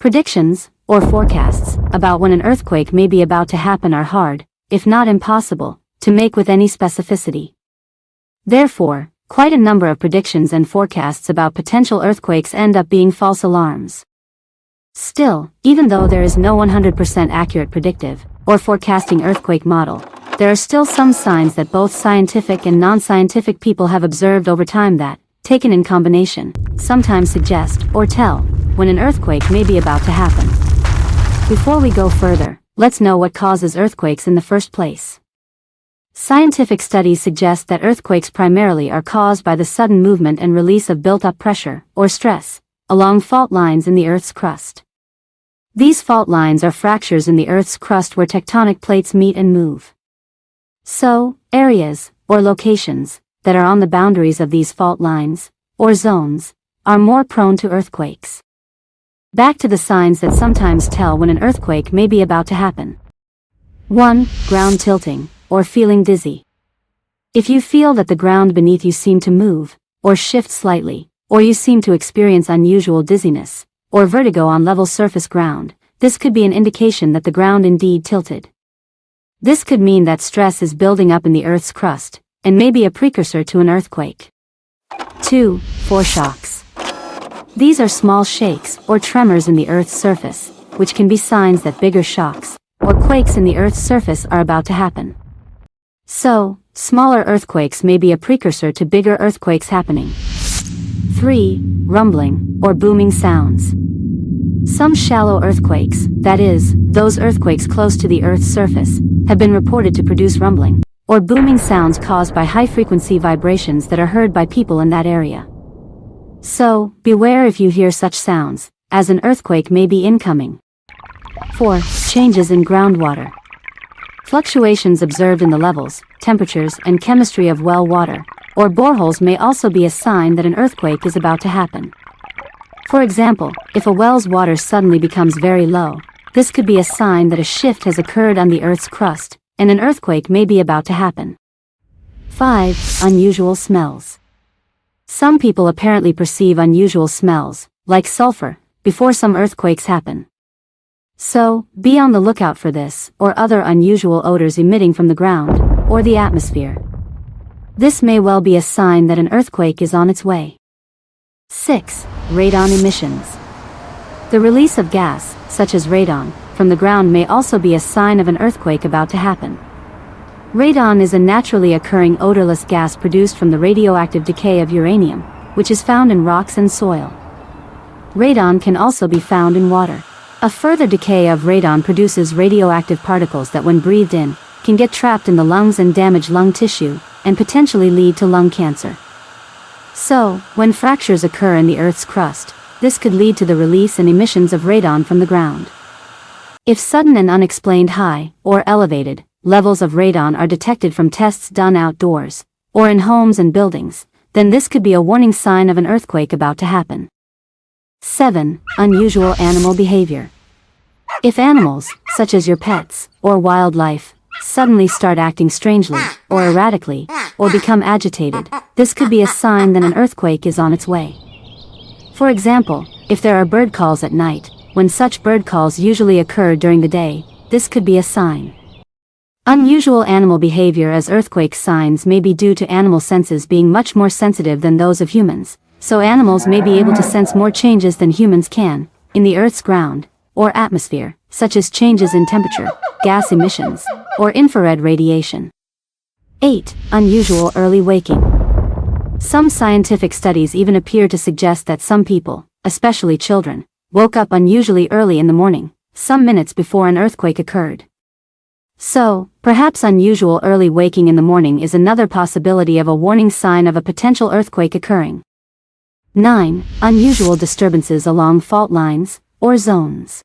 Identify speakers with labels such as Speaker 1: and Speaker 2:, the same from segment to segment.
Speaker 1: Predictions, or forecasts, about when an earthquake may be about to happen are hard, if not impossible, to make with any specificity. Therefore, quite a number of predictions and forecasts about potential earthquakes end up being false alarms. Still, even though there is no 100% accurate predictive, or forecasting earthquake model, there are still some signs that both scientific and non-scientific people have observed over time that, taken in combination, sometimes suggest, or tell, when an earthquake may be about to happen. Before we go further, let's know what causes earthquakes in the first place. Scientific studies suggest that earthquakes primarily are caused by the sudden movement and release of built-up pressure, or stress, along fault lines in the Earth's crust. These fault lines are fractures in the Earth's crust where tectonic plates meet and move. So, areas, or locations, that are on the boundaries of these fault lines, or zones, are more prone to earthquakes. Back to the signs that sometimes tell when an earthquake may be about to happen. 1. Ground tilting, or feeling dizzy. If you feel that the ground beneath you seem to move, or shift slightly, or you seem to experience unusual dizziness, or vertigo on level surface ground, this could be an indication that the ground indeed tilted. This could mean that stress is building up in the Earth's crust, and may be a precursor to an earthquake. 2. Foreshocks. These are small shakes or tremors in the Earth's surface, which can be signs that bigger shocks, or quakes in the Earth's surface are about to happen. So, smaller earthquakes may be a precursor to bigger earthquakes happening. 3. Rumbling, or booming sounds. Some shallow earthquakes, that is, those earthquakes close to the Earth's surface, have been reported to produce rumbling, or booming sounds caused by high-frequency vibrations that are heard by people in that area. So, beware if you hear such sounds, as an earthquake may be incoming. 4. Changes in groundwater. Fluctuations observed in the levels, temperatures, and chemistry of well water, or boreholes may also be a sign that an earthquake is about to happen. For example, if a well's water suddenly becomes very low, this could be a sign that a shift has occurred on the Earth's crust, and an earthquake may be about to happen. 5. Unusual smells. Some people apparently perceive unusual smells, like sulfur, before some earthquakes happen. So, be on the lookout for this, or other unusual odors emitting from the ground, or the atmosphere. This may well be a sign that an earthquake is on its way. 6. Radon emissions. The release of gas, such as radon, from the ground may also be a sign of an earthquake about to happen. Radon is a naturally occurring odorless gas produced from the radioactive decay of uranium, which is found in rocks and soil. Radon can also be found in water. A further decay of radon produces radioactive particles that, when breathed in, can get trapped in the lungs and damage lung tissue, and potentially lead to lung cancer. So, when fractures occur in the Earth's crust, this could lead to the release and emissions of radon from the ground. If sudden and unexplained high, or elevated, levels of radon are detected from tests done outdoors, or in homes and buildings, then this could be a warning sign of an earthquake about to happen. 7. Unusual animal behavior. If animals, such as your pets, or wildlife, suddenly start acting strangely, or erratically, or become agitated, this could be a sign that an earthquake is on its way. For example, if there are bird calls at night, when such bird calls usually occur during the day, this could be a sign. Unusual animal behavior as earthquake signs may be due to animal senses being much more sensitive than those of humans, so animals may be able to sense more changes than humans can, in the Earth's ground, or atmosphere, such as changes in temperature, gas emissions, or infrared radiation. 8. Unusual early waking. Some scientific studies even appear to suggest that some people, especially children, woke up unusually early in the morning, some minutes before an earthquake occurred. So, perhaps unusual early waking in the morning is another possibility of a warning sign of a potential earthquake occurring. 9. Unusual disturbances along fault lines, or zones.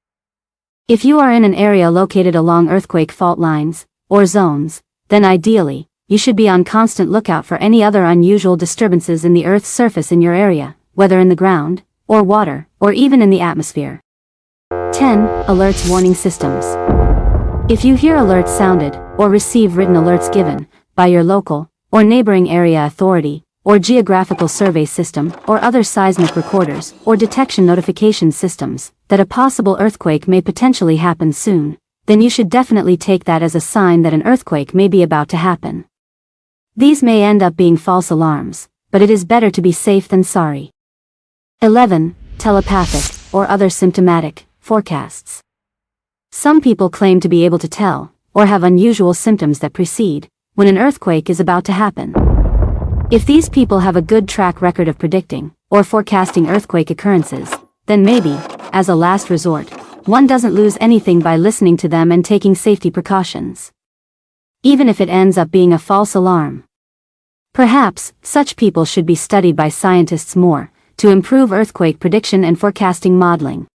Speaker 1: If you are in an area located along earthquake fault lines, or zones, then ideally, you should be on constant lookout for any other unusual disturbances in the Earth's surface in your area, whether in the ground, or water, or even in the atmosphere. 10. Alerts warning systems. If you hear alerts sounded, or receive written alerts given, by your local, or neighboring area authority, or geographical survey system, or other seismic recorders, or detection notification systems, that a possible earthquake may potentially happen soon, then you should definitely take that as a sign that an earthquake may be about to happen. These may end up being false alarms, but it is better to be safe than sorry. 11. Telepathic, or other symptomatic, forecasts. Some people claim to be able to tell, or have unusual symptoms that precede, when an earthquake is about to happen. If these people have a good track record of predicting, or forecasting earthquake occurrences, then maybe, as a last resort, one doesn't lose anything by listening to them and taking safety precautions. Even if it ends up being a false alarm. Perhaps, such people should be studied by scientists more, to improve earthquake prediction and forecasting modeling.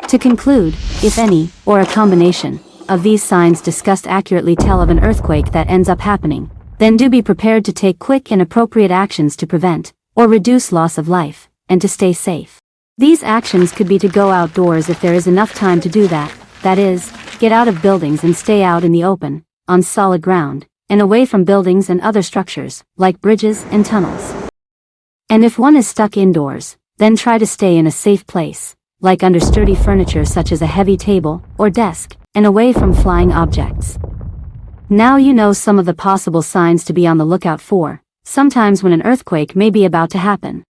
Speaker 1: To conclude, if any, or a combination, of these signs discussed accurately tell of an earthquake that ends up happening, then do be prepared to take quick and appropriate actions to prevent, or reduce loss of life, and to stay safe. These actions could be to go outdoors if there is enough time to do that is, get out of buildings and stay out in the open, on solid ground, and away from buildings and other structures, like bridges and tunnels. And if one is stuck indoors, then try to stay in a safe place, like under sturdy furniture such as a heavy table, or desk, and away from flying objects. Now you know some of the possible signs to be on the lookout for, sometimes when an earthquake may be about to happen.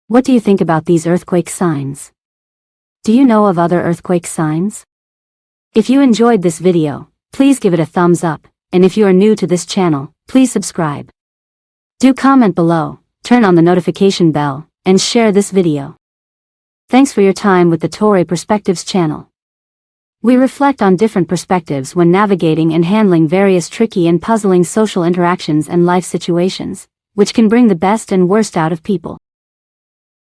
Speaker 1: What do you think about these earthquake signs? Do you know of other earthquake signs? If you enjoyed this video, please give it a thumbs up, and if you are new to this channel, please subscribe. Do comment below, turn on the notification bell, and share this video. Thanks for your time with the Toray Perspectives channel. We reflect on different perspectives when navigating and handling various tricky and puzzling social interactions and life situations, which can bring the best and worst out of people.